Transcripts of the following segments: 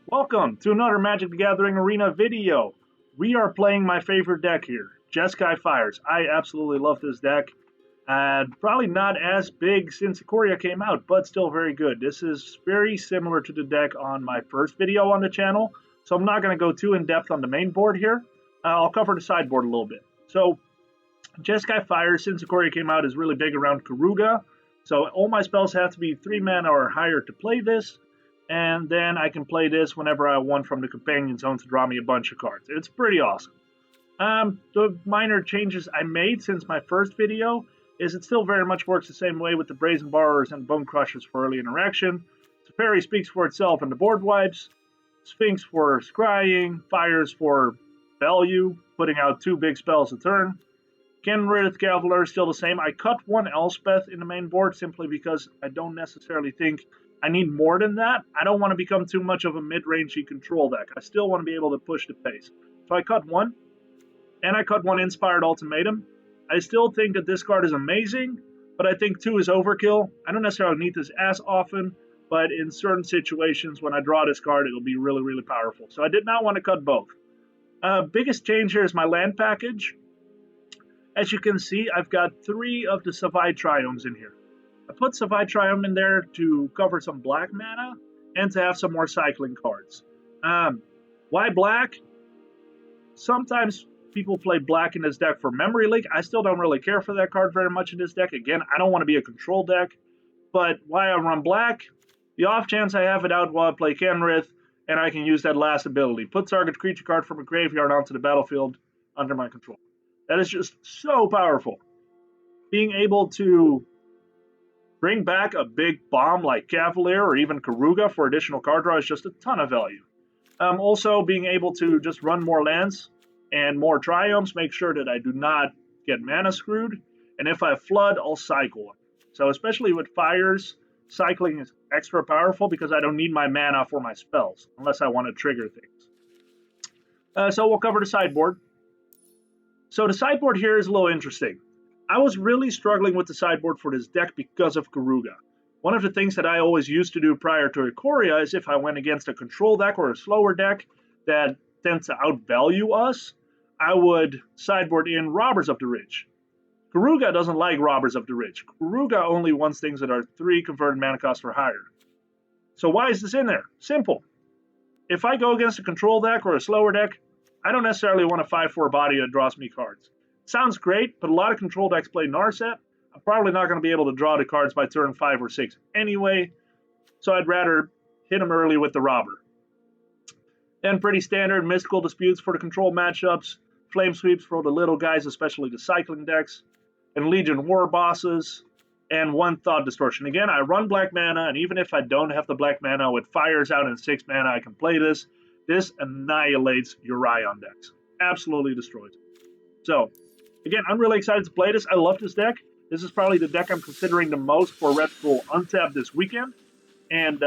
Welcome to another Magic the Gathering Arena video. We are playing my favorite deck here, Jeskai Fires. I absolutely love this deck. Probably not as big since Ikoria came out, but still very good. This is very similar to the deck on my first video on the channel, so I'm not going to go too in-depth on the main board here. I'll cover the sideboard a little bit. So, Jeskai Fires, since Ikoria came out, is really big around Keruga. So all my spells have to be 3 mana or higher to play this. And then I can play this whenever I want from the Companion Zone to draw me a bunch of cards. It's pretty awesome. The minor changes I made since my first video is it still very much works the same way with the Brazen Borrowers and Bonecrushers for early interaction. Teferi speaks for itself in the board wipes. Sphinx for scrying. Fires for value, putting out 2 big spells a turn. Kenrith Cavalier still the same. I cut 1 Elspeth in the main board simply because I don't necessarily think I need more than that. I don't want to become too much of a mid-rangey control deck. I still want to be able to push the pace. So I cut 1, and I cut 1 Inspired Ultimatum. I still think that this card is amazing, but I think 2 is overkill. I don't necessarily need this as often, but in certain situations when I draw this card, it'll be really, really powerful. So I did not want to cut both. Biggest change here is my land package. As you can see, I've got 3 of the Savai Triomes in here. I put Savai Triome in there to cover some black mana and to have some more cycling cards. Why black? Sometimes people play black in this deck for Memory Leak. I still don't really care for that card very much in this deck. Again, I don't want to be a control deck. But why I run black? The off chance I have it out while I play Kenrith, and I can use that last ability. Put target creature card from a graveyard onto the battlefield under my control. That is just so powerful. Being able to bring back a big bomb like Cavalier or even Keruga for additional card draw is just a ton of value. Also, being able to just run more lands and more Triomes, make sure that I do not get mana screwed. And if I flood, I'll cycle. So especially with Fires, cycling is extra powerful because I don't need my mana for my spells, unless I want to trigger things. So we'll cover the sideboard. So the sideboard here is a little interesting. I was really struggling with the sideboard for this deck because of Keruga. One of the things that I always used to do prior to Ikoria is if I went against a control deck or a slower deck that tends to outvalue us, I would sideboard in Robbers of the Rich. Keruga doesn't like Robbers of the Rich. Keruga only wants things that are 3 converted mana cost or higher. So why is this in there? Simple. If I go against a control deck or a slower deck, I don't necessarily want a 5/4 body that draws me cards. Sounds great, but a lot of control decks play Narset. I'm probably not going to be able to draw the cards by turn 5 or 6 anyway, so I'd rather hit them early with the Robber. Then pretty standard Mystical Disputes for the control matchups, Flame Sweeps for the little guys, especially the cycling decks, and Legion Warbosses, and 1 Thought Distortion. Again, I run black mana, and even if I don't have the black mana with Fires out in 6 mana, I can play this. This annihilates Urion decks. Absolutely destroys it. So, again, I'm really excited to play this. I love this deck. This is probably the deck I'm considering the most for Red Bull Untap this weekend. And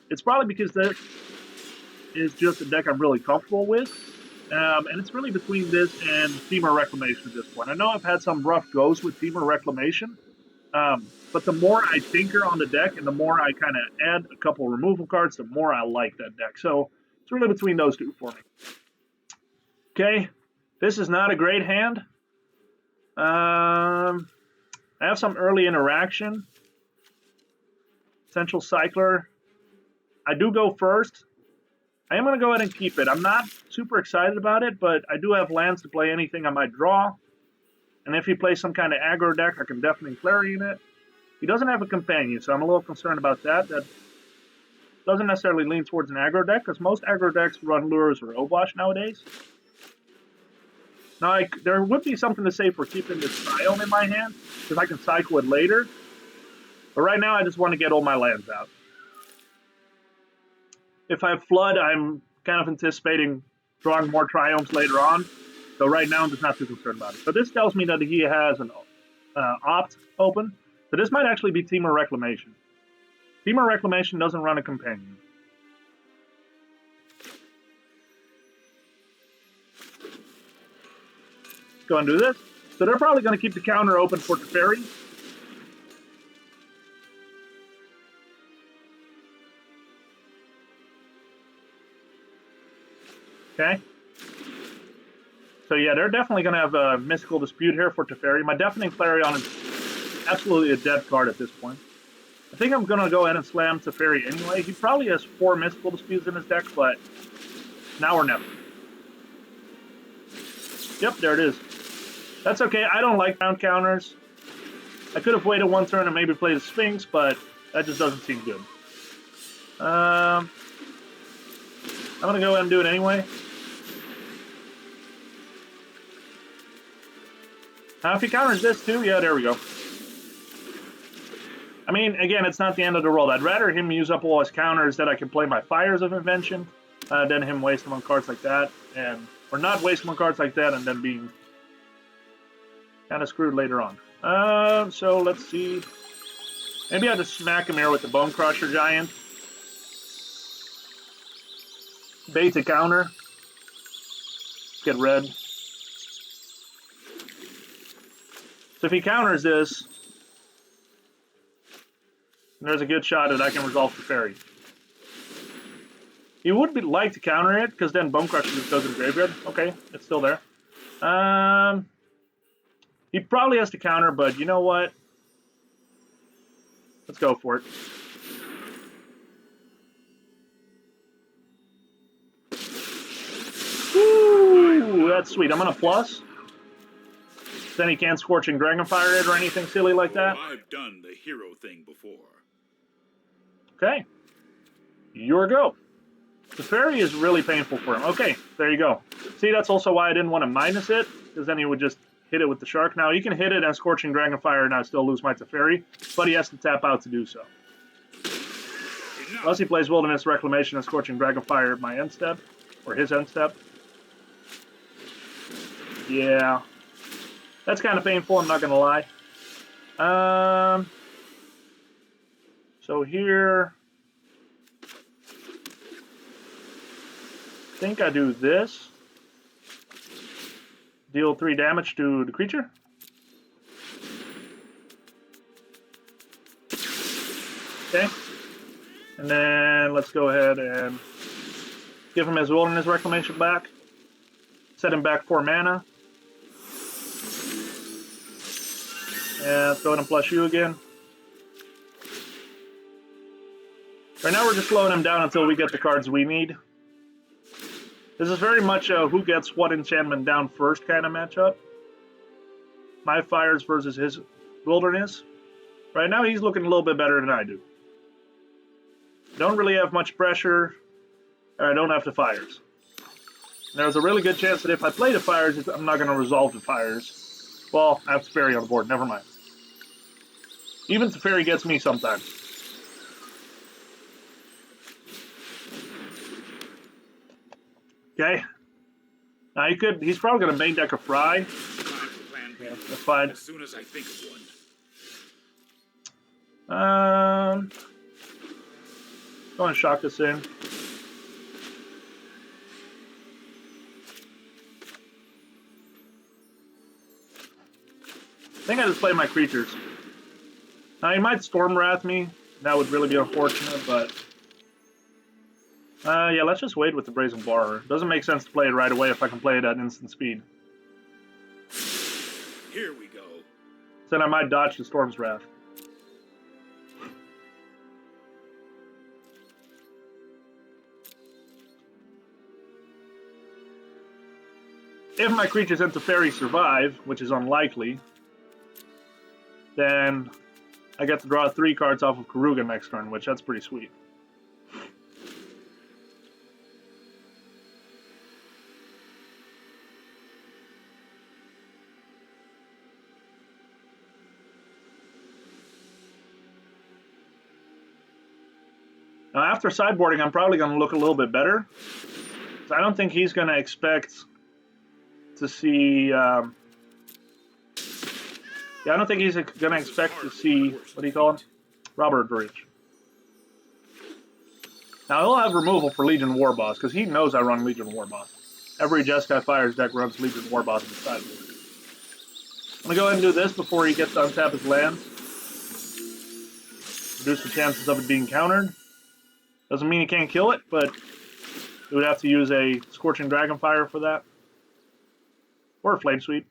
it's probably because this is just a deck I'm really comfortable with. And it's really between this and Temur Reclamation at this point. I know I've had some rough goes with Temur Reclamation. But the more I tinker on the deck and the more I kind of add a couple removal cards, the more I like that deck. So it's really between those 2 for me. Okay, this is not a great hand. I have some early interaction. Essential Cycler. I do go first. I am going to go ahead and keep it. I'm not super excited about it, but I do have lands to play anything I might draw. And if he plays some kind of aggro deck, I can Deafening Clarion it. He doesn't have a companion, so I'm a little concerned about that. That doesn't necessarily lean towards an aggro deck, because most aggro decks run Lures or Obosh nowadays. Now, there would be something to say for keeping this Triome in my hand, because I can cycle it later. But right now, I just want to get all my lands out. If I Flood, I'm kind of anticipating drawing more Triomes later on. So right now, I'm just not too concerned about it. So this tells me that he has an Opt open. So this might actually be Temur Reclamation. Temur Reclamation doesn't run a companion. Let's go and do this. So they're probably going to keep the counter open for Teferi. Okay. So yeah, they're definitely going to have a Mystical Dispute here for Teferi. My Deafening Clarion is absolutely a dead card at this point. I think I'm going to go ahead and slam Teferi anyway. He probably has 4 Mystical Disputes in his deck, but now or never. Yep, there it is. That's okay. I don't like round counters. I could have waited 1 turn and maybe played a Sphinx, but that just doesn't seem good. I'm going to go ahead and do it anyway. If he counters this too, yeah, there we go. I mean, again, it's not the end of the world. I'd rather him use up all his counters that I can play my Fires of Invention than him waste them on cards like that. Or not waste them on cards like that and then being kind of screwed later on. So let's see. Maybe I'll just smack him here with the Bonecrusher Giant. Bait the counter. Get red. So if he counters this, there's a good shot that I can resolve Teferi. He would like to counter it, because then Bonecrusher just goes in the graveyard. Okay, it's still there. He probably has to counter, but you know what? Let's go for it. Woo! That's sweet. I'm going to plus. Then he can't Scorching Dragonfire it or anything silly like that. I've done the hero thing before. Okay. Your go. Teferi is really painful for him. Okay, there you go. See, that's also why I didn't want to minus it, because then he would just hit it with the Shark. Now, he can hit it and Scorching Dragonfire and I still lose my Teferi, but he has to tap out to do so. Unless he plays Wilderness Reclamation and Scorching Dragonfire my end step, or his end step. Yeah. That's kind of painful, I'm not going to lie. So here, I think I do this. Deal 3 damage to the creature. Okay. And then let's go ahead and give him his Wilderness Reclamation back. Set him back 4 mana. And let's go ahead and plus you again. Right now we're just slowing him down until we get the cards we need. This is very much a who gets what enchantment down first kind of matchup. My Fires versus his Wilderness. Right now he's looking a little bit better than I do. Don't really have much pressure, and I don't have the Fires. And there's a really good chance that if I play the Fires, I'm not going to resolve the Fires. Well, I have Teferi on the board, never mind. Even Teferi gets me sometimes. Okay. Now he's probably going to main deck a Fry. Yeah, that's fine. As soon as I think of one. Go and shock this in. I think I just play my creatures. Now he might Storm Wrath me. That would really be unfortunate, but yeah, let's just wait with the Brazen Borrower. Doesn't make sense to play it right away if I can play it at instant speed. Here we go. Then I might dodge the Storm's Wrath. If my creatures and Teferi survive, which is unlikely, then I get to draw 3 cards off of Keruga next turn, which that's pretty sweet. Now after sideboarding, I'm probably going to look a little bit better. I don't think he's going to expect to see... yeah, I don't think he's going to expect to see, what do you call him? Robert Bridge. Now he'll have removal for Legion Warboss, because he knows I run Legion Warboss. Every Jeskai Fires deck runs Legion Warboss in the sideboard. I'm going to go ahead and do this before he gets to untap his lands. Reduce the chances of it being countered. Doesn't mean he can't kill it, but You would have to use a Scorching Dragonfire for that. Or a Flame Sweep.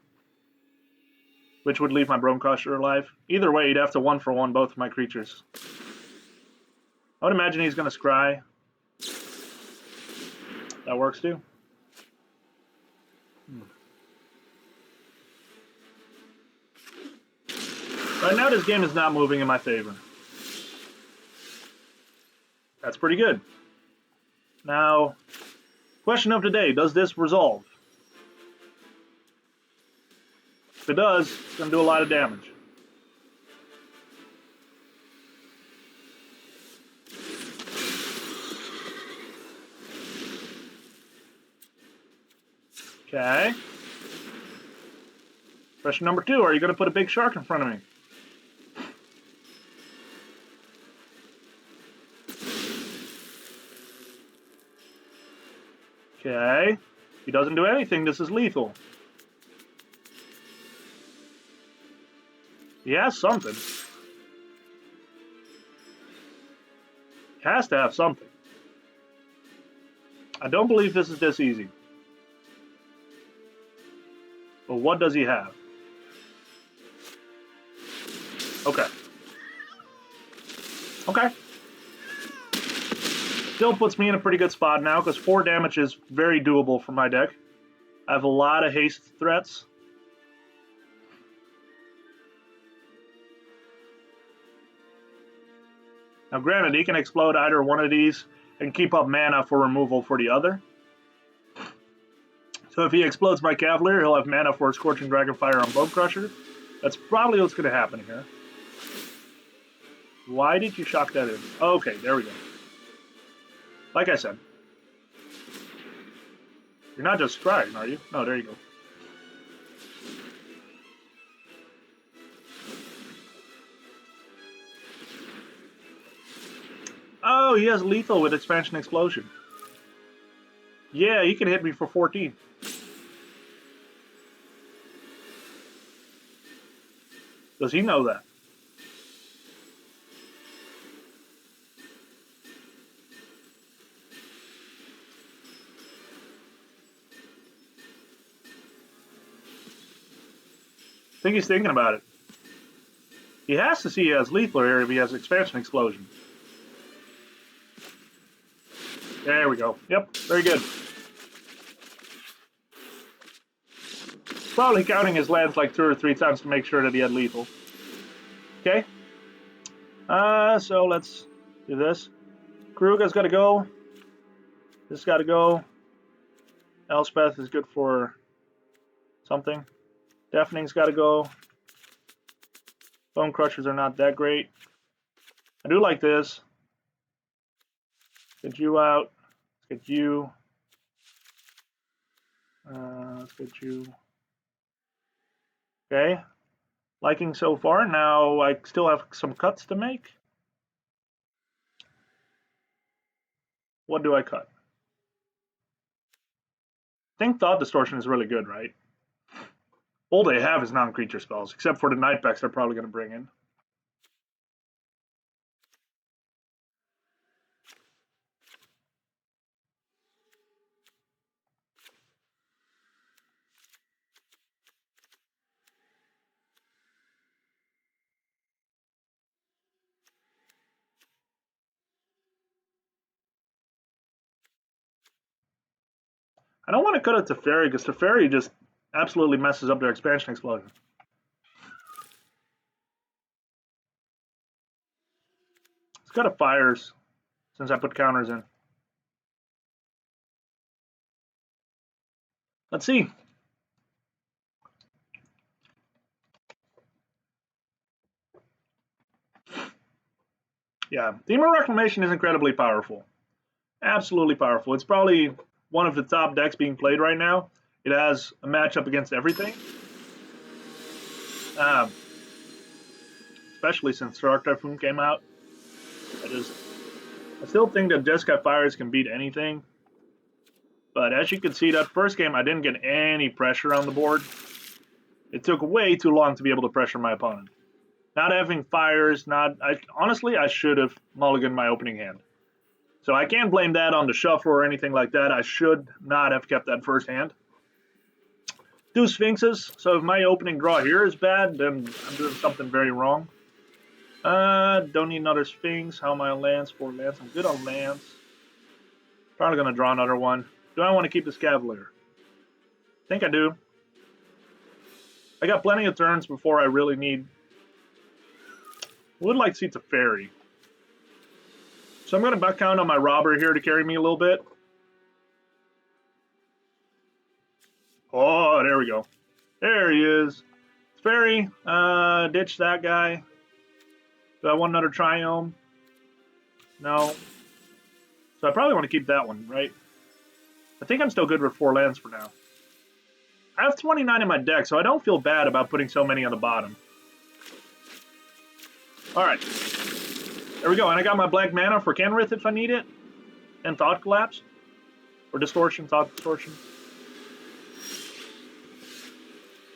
Which would leave my Bonecrusher alive. Either way, you'd have to 1-for-1 both of my creatures. I would imagine he's going to scry. That works too. Right now, this game is not moving in my favor. That's pretty good. Now, question of the day, does this resolve? If it does, it's going to do a lot of damage. Okay. Question number 2, are you going to put a big shark in front of me? Okay. If he doesn't do anything, this is lethal. He has something. He has to have something. I don't believe this is this easy. But what does he have? Okay. Okay. Still puts me in a pretty good spot now, because 4 damage is very doable for my deck. I have a lot of haste threats. Now granted, he can explode either one of these and keep up mana for removal for the other. So if he explodes my Cavalier, he'll have mana for a Scorching Dragonfire on Bonecrusher. That's probably what's going to happen here. Why did you shock that in? Okay, there we go. Like I said. You're not just scrying, are you? No, there you go. Oh, he has lethal with Expansion Explosion. Yeah, he can hit me for 14. Does he know that? I think he's thinking about it. He has to see he has lethal here if he has Expansion Explosion. There we go. Yep, very good. Probably counting his lands like 2 or 3 times to make sure that he had lethal. Okay. So let's do this. Keruga's got to go. This got to go. Elspeth is good for something. Deafening's got to go. Bonecrushers are not that great. I do like this. Let's get you out. Let's get you. Let's get you. Okay. Liking so far. Now I still have some cuts to make. What do I cut? I think Thought Distortion is really good, right? All they have is non-creature spells, except for the Nightbacks they're probably going to bring in. I don't want to cut it to Teferi, because Teferi just absolutely messes up their Expansion Explosion. Let's cut a Fires, since I put counters in. Let's see. Yeah, Theme of Reclamation is incredibly powerful. Absolutely powerful. It's probably one of the top decks being played right now. It has a matchup against everything. Especially since Dark Typhoon came out. I still think that Jeskai Fires can beat anything. But as you can see, that first game, I didn't get any pressure on the board. It took way too long to be able to pressure my opponent. Not having Fires, honestly, I should have mulliganed my opening hand. So I can't blame that on the shuffle or anything like that. I should not have kept that first hand. 2 Sphinxes, so if my opening draw here is bad, then I'm doing something very wrong. Don't need another Sphinx. How am I on lands? 4 lands. I'm good on lands. Probably going to draw another one. Do I want to keep this Cavalier? I think I do. I got plenty of turns before I really need... Would like to see Teferi. So I'm going to back count on my robber here to carry me a little bit. Oh, there we go. There he is. Teferi. Ditch that guy. Do I want another Triome? No. So I probably want to keep that one, right? I think I'm still good with 4 lands for now. I have 29 in my deck, so I don't feel bad about putting so many on the bottom. Alright. There we go. And I got my black mana for Kenrith if I need it. And Thought Collapse. Or Distortion, Thought Distortion.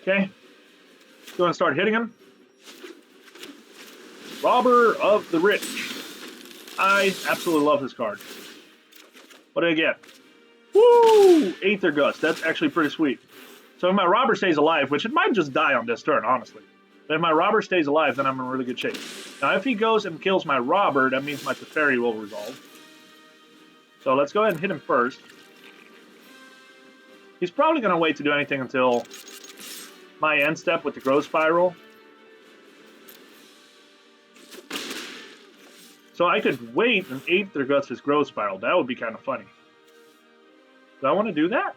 Okay. Go and start hitting him. Robber of the Rich. I absolutely love this card. What did I get? Woo! Aether Gust. That's actually pretty sweet. So if my robber stays alive, which it might just die on this turn, honestly. But if my robber stays alive, then I'm in really good shape. Now, if he goes and kills my robber, that means my Teferi will resolve. So let's go ahead and hit him first. He's probably going to wait to do anything until my end step with the Growth Spiral. So I could wait and Aether Gust his Growth Spiral. That would be kind of funny. Do I want to do that?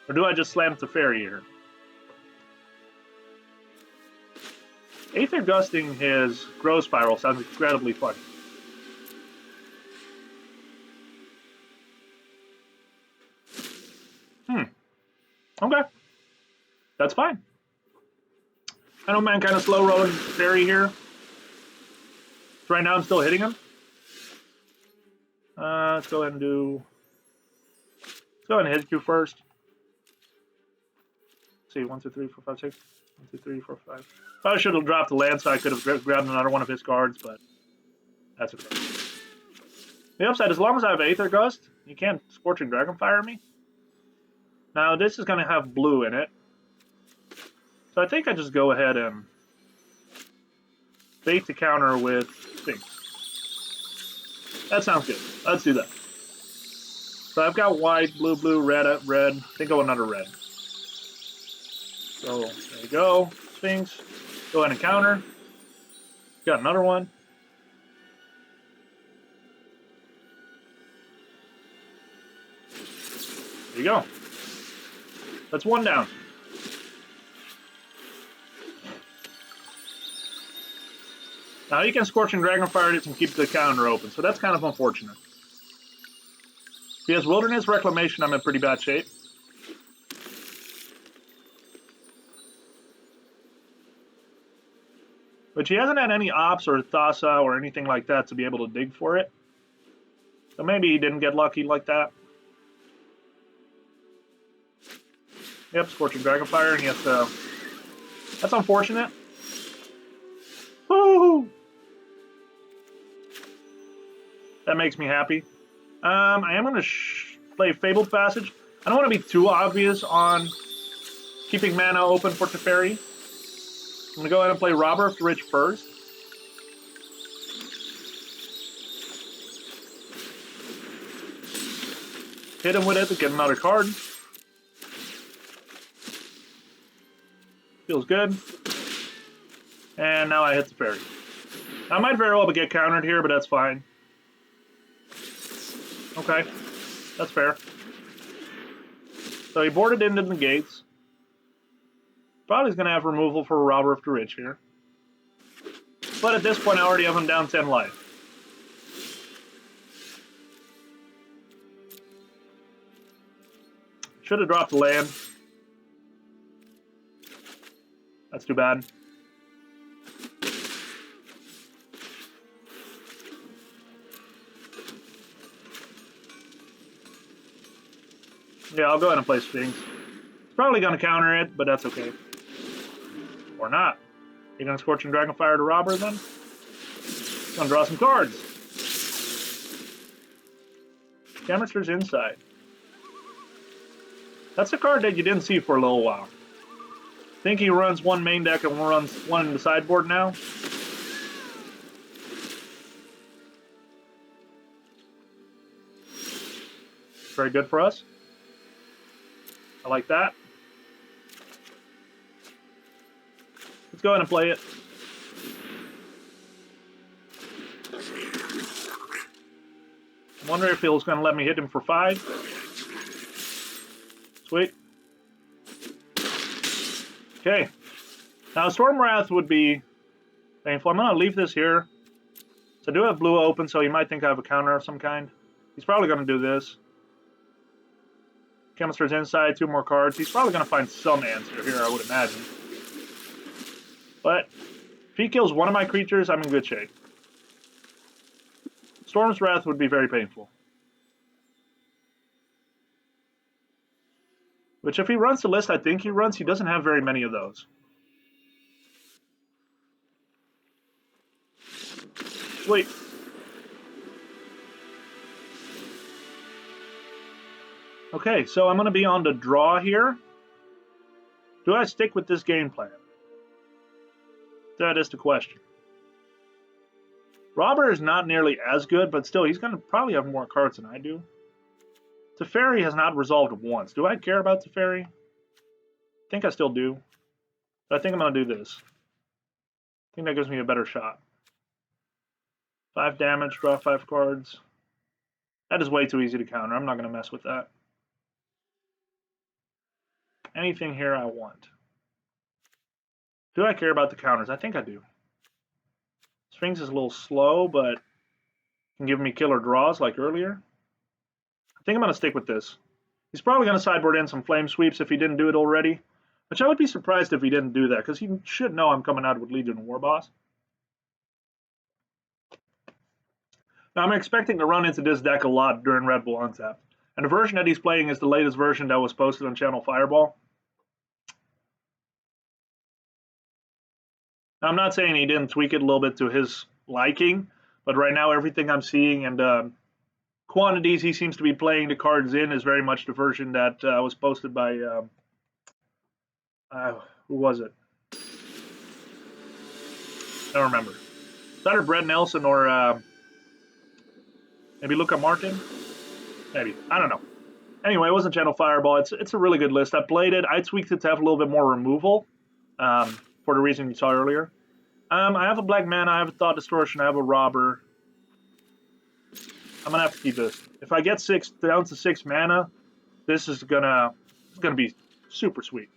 Or do I just slam Teferi here? Aether Gusting his Growth Spiral sounds incredibly funny. Okay. That's fine. I don't mind kind of slow rolling Teferi here. So right now I'm still hitting him. Let's go ahead and do... Let's go ahead and hit you first. Let's see, 1, 2, 3, 4, 5, 6. 1, 2, 3, 4, 5. Probably should have dropped the land so I could have grabbed another one of his cards, but that's okay. The upside, as long as I have Aether Gust, you can't Scorching Dragonfire me. Now this is going to have blue in it. So I think I just go ahead and bait the counter with Sphinx. That sounds good. Let's do that. So I've got white, blue, blue, red, red. I think I want another red. So there you go. Sphinx. Go ahead and counter. Got another one. There you go. That's one down. Now you can Scorching Dragonfire it and keep the counter open, so that's kind of unfortunate. If he has Wilderness Reclamation, I'm in pretty bad shape. But he hasn't had any Ops or Thassa or anything like that to be able to dig for it. So maybe he didn't get lucky like that. Yep, Scorching Dragonfire, and he has to... That's unfortunate. Woo! That makes me happy. I am going to play Fabled Passage. I don't want to be too obvious on keeping mana open for Teferi. I'm going to go ahead and play Robber of the Rich first. Hit him with it to get another card. Feels good. And now I hit Teferi. I might very well get countered here, but that's fine. Okay, that's fair. So he boarded into the gates. Probably is going to have removal for a Robber of the Rich here. But at this point, I already have him down 10 life. Should have dropped the land. That's too bad. Yeah, I'll go ahead and play Sphinx. It's probably going to counter it, but that's okay. Or not. You're going to Scorching Dragonfire to Robber then? Gonna draw some cards. Chemist's Insight. That's a card that you didn't see for a little while. I think he runs one main deck and runs one in the sideboard now. Very good for us. I like that. Let's go ahead and play it. I wonder if he was going to let me hit him for 5. Sweet. Okay. Now, Storm Wrath would be painful. I'm going to leave this here. So I do have blue open, so you might think I have a counter of some kind. He's probably going to do this. Chemist's Insight, 2 more cards. He's probably going to find some answer here, I would imagine. But if he kills one of my creatures, I'm in good shape. Storm's Wrath would be very painful. Which, if he runs the list I think he runs, he doesn't have very many of those. Sweet. Okay, so I'm going to be on the draw here. Do I stick with this game plan? That is the question. Robert is not nearly as good, but still, he's going to probably have more cards than I do. Teferi has not resolved once. Do I care about Teferi? I think I still do. But I think I'm going to do this. I think that gives me a better shot. 5 damage, draw 5 cards. That is way too easy to counter. I'm not going to mess with that. Anything here I want. Do I care about the counters? I think I do. Sphinx is a little slow, but can give me killer draws like earlier. I think I'm going to stick with this. He's probably going to sideboard in some flame sweeps if he didn't do it already. Which I would be surprised if he didn't do that, because he should know I'm coming out with Legion Warboss. Now I'm expecting to run into this deck a lot during Red Bull Untapped. And the version that he's playing is the latest version that was posted on Channel Fireball. Now, I'm not saying he didn't tweak it a little bit to his liking, but right now everything I'm seeing and quantities he seems to be playing the cards in is very much the version that was posted by, who was it? I don't remember. It's either Brett Nelson or maybe Luca Martin? Maybe. I don't know. Anyway, it wasn't Channel Fireball. It's a really good list. I played it. I tweaked it to have a little bit more removal for the reason you saw earlier. I have a Black Mana. I have a Thought Distortion. I have a Robber. I'm going to have to keep this. If I get down to 6 mana, this is gonna be super sweet.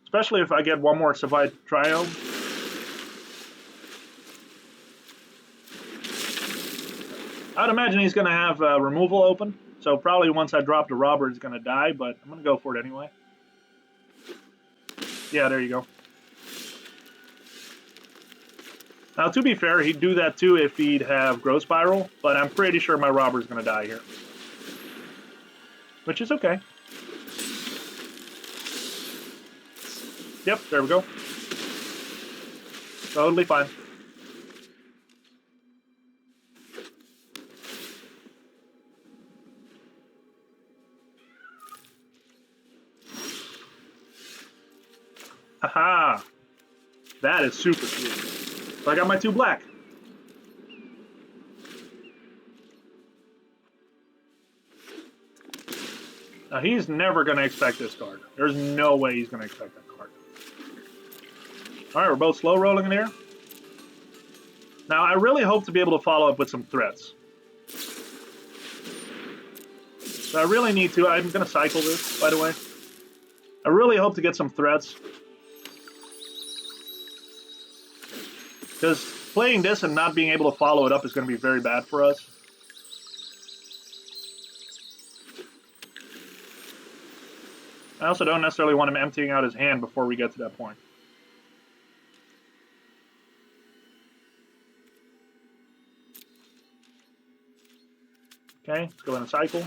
Especially if I get one more Savai Triome. I'd imagine he's going to have removal open. So probably once I drop the Robber, it's going to die, but I'm going to go for it anyway. Yeah, there you go. Now, to be fair, he'd do that too if he'd have Growth Spiral, but I'm pretty sure my Robber's going to die here. Which is okay. Yep, there we go. Totally fine. Haha! That is super sweet. So I got my 2 black. Now he's never going to expect this card. There's no way he's going to expect that card. Alright, we're both slow rolling in here. Now I really hope to be able to follow up with some threats. So I really need to. I'm going to cycle this, by the way. I really hope to get some threats. Because playing this and not being able to follow it up is going to be very bad for us. I also don't necessarily want him emptying out his hand before we get to that point. Okay, let's go in a cycle.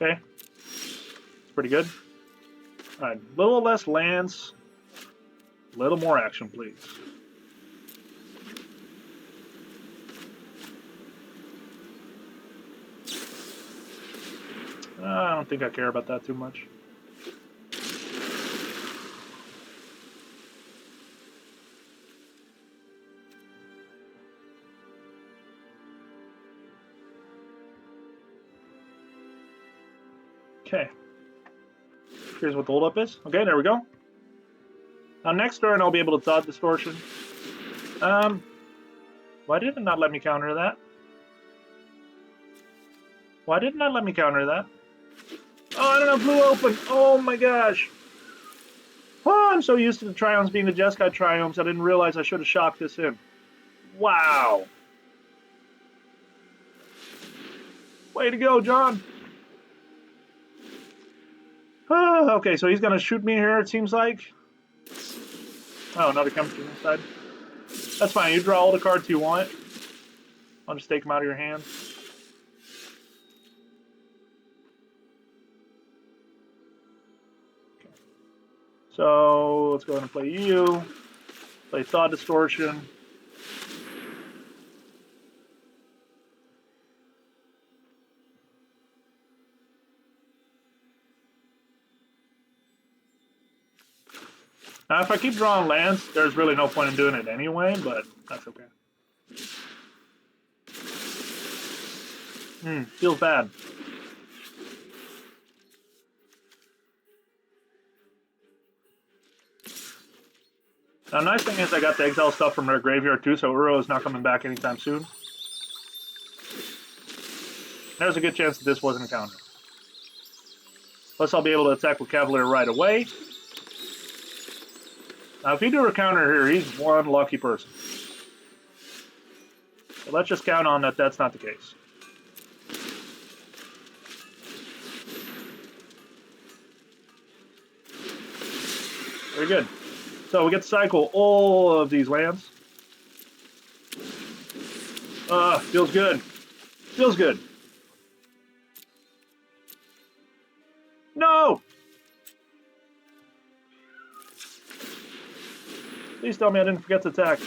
Okay. Pretty good. Alright, a little less lands. A little more action, please. I don't think I care about that too much. Okay. Here's what the holdup is. Okay, there we go. Now next turn I'll be able to Thought Distortion. Why did it not let me counter that? Why did it not let me counter that? Oh, I don't know, blue open. Oh my gosh. Oh, I'm so used to the Triomes being the Jeskai Triomes, I didn't realize I should have shocked this in. Wow. Way to go, John. Okay, so he's going to shoot me here, it seems like. Oh, another chemistry inside. That's fine, you draw all the cards you want. I'll just take them out of your hand. Okay. So, let's go ahead and play you. Play Thought Distortion. Now, if I keep drawing lands, there's really no point in doing it anyway, but that's okay. Feels bad. Now, nice thing is I got the exile stuff from their graveyard too, so Uro is not coming back anytime soon. There's a good chance that this wasn't a counter. Plus, I'll be able to attack with Cavalier right away. Now, if you do a counter here, he's one lucky person. So let's just count on that that's not the case. Very good. So we get to cycle all of these lands. Feels good. Feels good. No! Please tell me I didn't forget to attack.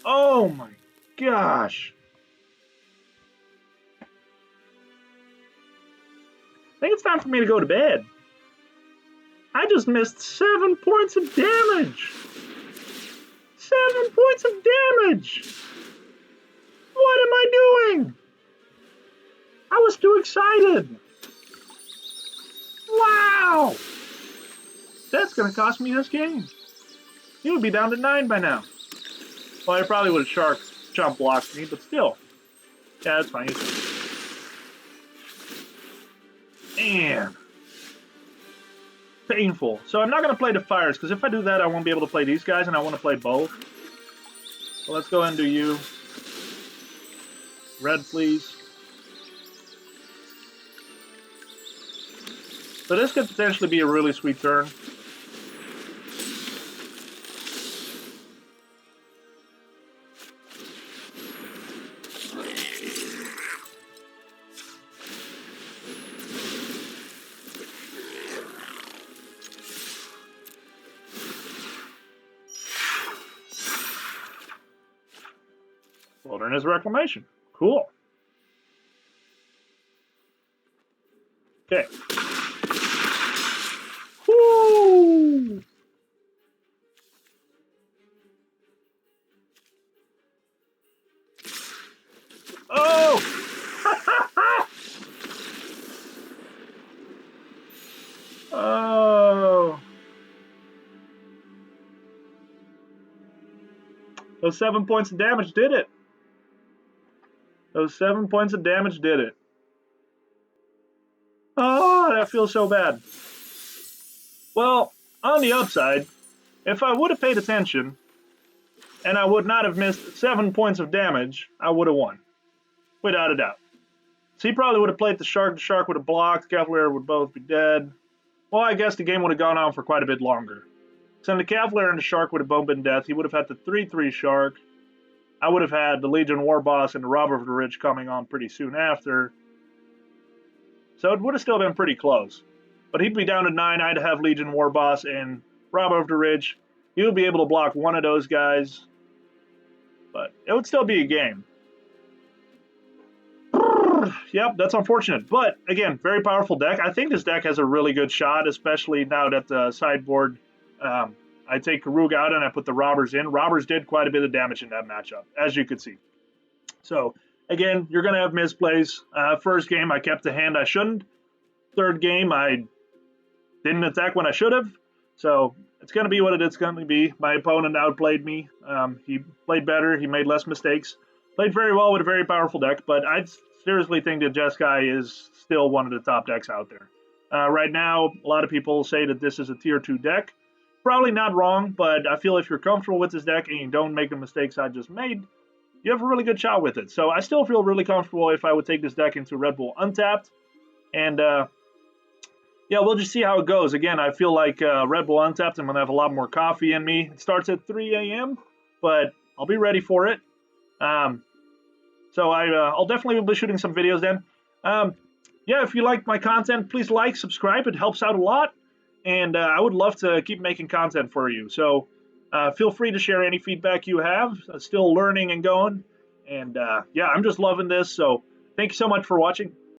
Oh my gosh. I think it's time for me to go to bed. I just missed 7 points of damage. 7 points of damage. What am I doing? I was too excited. Wow. That's going to cost me this game. He would be down to 9 by now. Well, I probably would have shark jump blocked me, but still. Yeah, that's fine. Man. Painful. So I'm not going to play the fires, because if I do that, I won't be able to play these guys, and I want to play both. So let's go ahead and do you. Red, please. So this could potentially be a really sweet turn. Wilderness Reclamation. Cool. Okay. Woo! Oh! Oh! Those 7 points of damage did it. Those 7 points of damage did it. Oh, that feels so bad. Well, on the upside, if I would have paid attention, and I would not have missed 7 points of damage, I would have won. Without a doubt. So he probably would have played the shark would have blocked, Cavalier would both be dead. Well, I guess the game would have gone on for quite a bit longer. So the Cavalier and the shark would have both been death. He would have had the 3/3 shark. I would have had the Legion Warboss and the Robber of the Ridge coming on pretty soon after. So it would have still been pretty close. But he'd be down to 9. I'd have Legion Warboss and Robber of the Ridge. He would be able to block one of those guys, but it would still be a game. Yep, that's unfortunate. But again, very powerful deck. I think this deck has a really good shot, especially now that the sideboard, I take Keruga out and I put the robbers in. Robbers did quite a bit of damage in that matchup, as you could see. So again, you're going to have misplays. First game, I kept the hand I shouldn't. Third game, I didn't attack when I should have. So it's going to be what it's going to be. My opponent outplayed me. He played better. He made less mistakes. Played very well with a very powerful deck, but I seriously think that Jeskai is still one of the top decks out there. Right now, a lot of people say that this is a tier 2 deck. Probably not wrong, but I feel if you're comfortable with this deck and you don't make the mistakes I just made, you have a really good shot with it. So I still feel really comfortable if I would take this deck into Red Bull Untapped. And yeah, we'll just see how it goes. Again, I feel like Red Bull Untapped, I'm going to have a lot more coffee in me. It starts at 3 a.m., but I'll be ready for it. So I'll definitely be shooting some videos then. Yeah, if you like my content, please like, subscribe. It helps out a lot. And I would love to keep making content for you. So feel free to share any feedback you have. I'm still learning and going. And yeah, I'm just loving this. So thank you so much for watching.